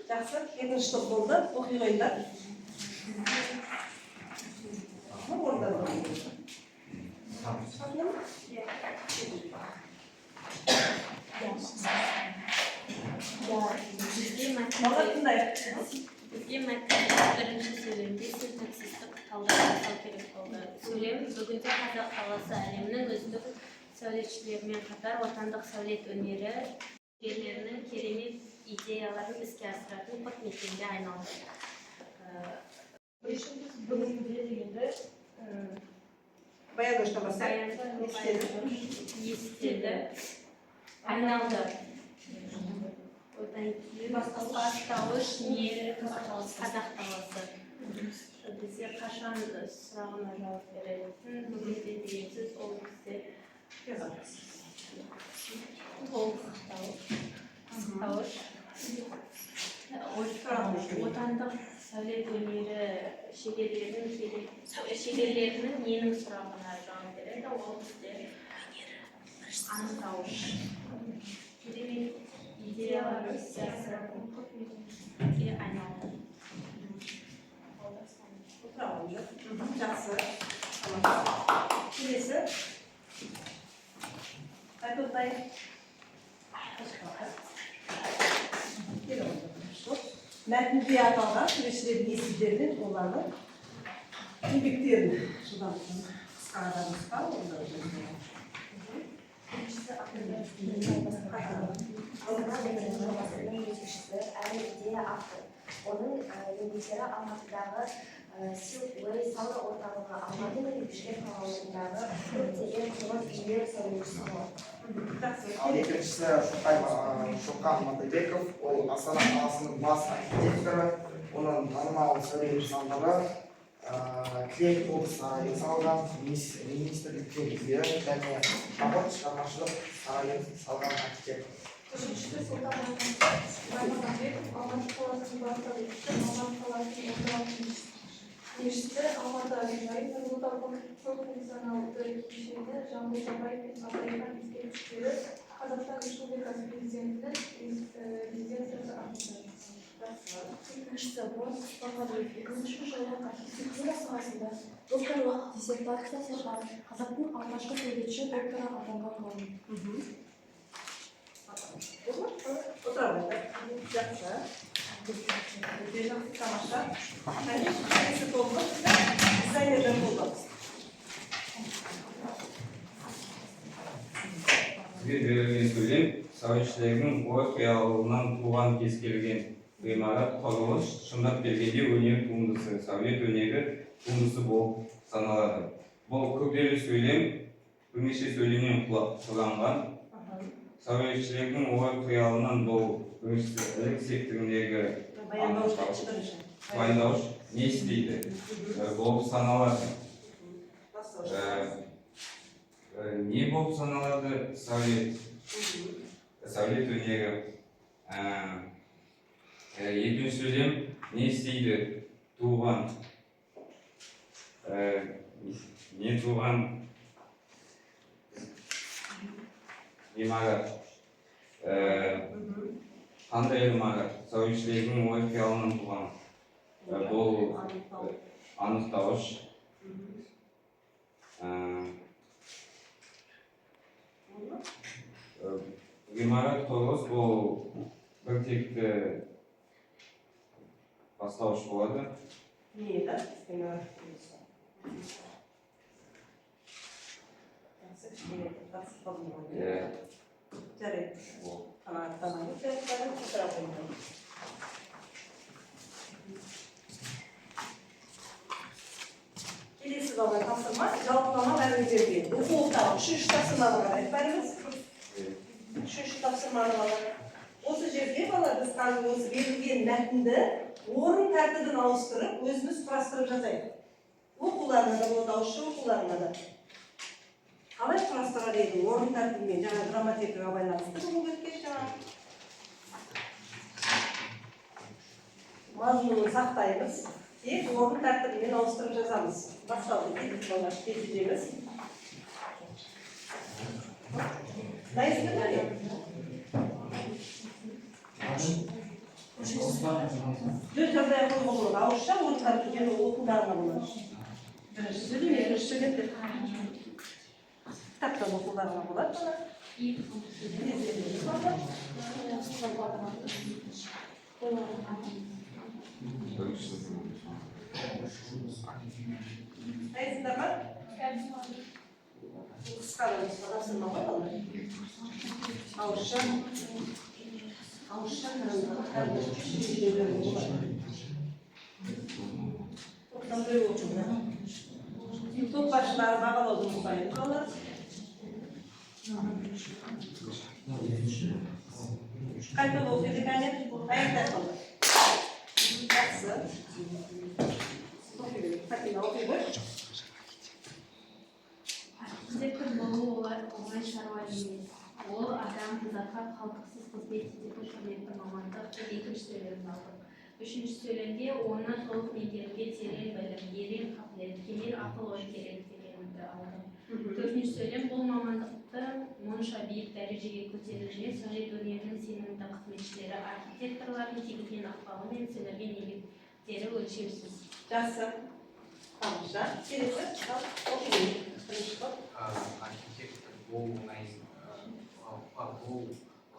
Жақсы, екінші топ болды. Оқи қойыңдар. Бізге мәтін бірінші сөйлемде синтаксистік талдау жасау керек болды. Сөйлем бүгінде қазақ қаласы әлемнің үздік сәулетшілерімен қатар отандық сәулет өнері шеберлерінің керемет идеяларын іске асыратын құт мекенге айналды. Бүгінде дегенде Баяндауыштан бастайық. Естеді, айналды. Одан кейін бастауыш не қазақ қаласы. Бізде қашан сұрағына жауап беретін бүгінде деген сөз ол бізде отандық сәулет өнері шеберлерінің ненің сұрағына жауап береді, ол бізде анықтауыш. Керемет идеялары іске асыратын құт мекенге айналды. Жақсы. Келесі. Айтылтай. Мәтінде аталған суретшілердің есімдерімен олардың еңбектерін содан қысқаға нұсқа Оның еңбектері Алматыдағы Силквей сауда орталығы, Алматы мен Бішкек қалаларындағы көптеген тұрғын үйлер сәулетшісі болады. Екіншісі Шоқан Матайбеков, ол Астана қаласының бас архитекторы. Оның танымал сәулет нысандары Клей Қобыз сарайы салған, министрлік темірге және Шабыт шығармашылық сарайын салған архитектор. Үшінші Сұлтанбеков, Алматы қаласының бас сәулетшісі, Алматы қаласының орталық мешіті, Алматы әуежайы, Нұрлы көпфункционалды кешені, Жамбыл Жабаев пен Абылайхан ескерткіштері, Қазақстан Республикасы президентінің резиденциясы атында. Екіншісі Борис Спарғалиев 2000 жылғы архитектура саласында докторлық диссертациясы бар қазақтың алғашқы сәулетші докторы атанған ғалым. Отырамыз. Жақсы. Тамаша. Келесі тобы дизайнерден болды. Сізге берілген сөйлем сәулетшілердің ой қиялынан туған кез келген ғимарат, құрылыс, шындап бергенде өнер туындысы, сәулет өнері туындысы болып саналады. Бұл күрделі сөйлем бірнеше сөйлемнен құралған. Сәулетшілердің ой қиялынан бұл ілік секторындегі баяндауыш не істейді болып саналады. Не болып саналады сәулет өнері. Екінші сөйлем не істейді туған не туған ғимарат. Қандай ғимарат сәулетшілердің ой қиялынан туған. Бұл анықтауыш. Ғимарат құрылыс бұл бір текті бастауыш болады. Не еді? Жарайды. Келесі бала тапсырма, жалпылама мәліметтерге. Оқулықтағы үшінші тапсырманы қарайық бәріміз. Үшінші тапсырманы бала. Осы жерде бала біз қазір осы берілген мәтінді орын тәртібін ауыстырып, өзіміз құрастырып жазайық. Оқуларына да болады, ауызша оқуларына да. Қалай құрастырар еді орын тәртібімен, жаңа грамматикаға байланысты бұл өткен жаңа. Мазмұнын сақтаймыз, тек орын тәртібімен ауыстырып жазамыз. Басталды кетіп балаш кетіп Дайсыз бе? Dört tane yapalım olur. Avuşta ortadan tükeni okullarına bulur. Birinci söyleyeyim, ikinci söyleyeyim. Kitaptan okullarına bulur. Neyse de ben? Kıskanırız, arasında koyalım. Avuşta. Avuşta kırıldı. Oradan böyle uçuyor. Top başları bağlı olduğunu sayıyorlar. Kayıtlı olsaydı yani ayakta kalır. Yatsın. Hadi okuyor. Arxitektor болу оңай шаруа емес. Ол адам затқа қалтқысыз қызмет ететін құрметті мамандық. Екінші сөйлемді алдық. Үшінші сөйлемде оны толық меңгеруге терең білім, ерен қабілет, кемел ақыл-ой керек дегенді алдық. Төртінші сөйлем бұл мамандықты мұнша биік дәрежеге көтеруге сәулет өнерінің сенімді қызметшілері, архитекторлардың тигізген ықпалы мен сіңірген еңбектері өлшеусіз. Жақсы. Тамаша. Келесі. Оқиын. Архитектор бұл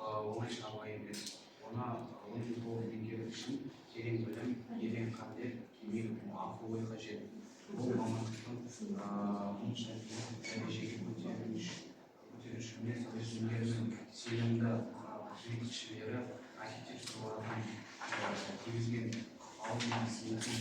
оңай шаруа емес. Оны толық меңгеру үшін терең білім, ерен қабілет, кемел ақыл-ой қажет. Бұл мамандықтың мұнша дәрежеге көтерушілер, сәулет өнерінің сенімді қызметшілері, архитекторлардың тигізген ықпалы мен сіңірген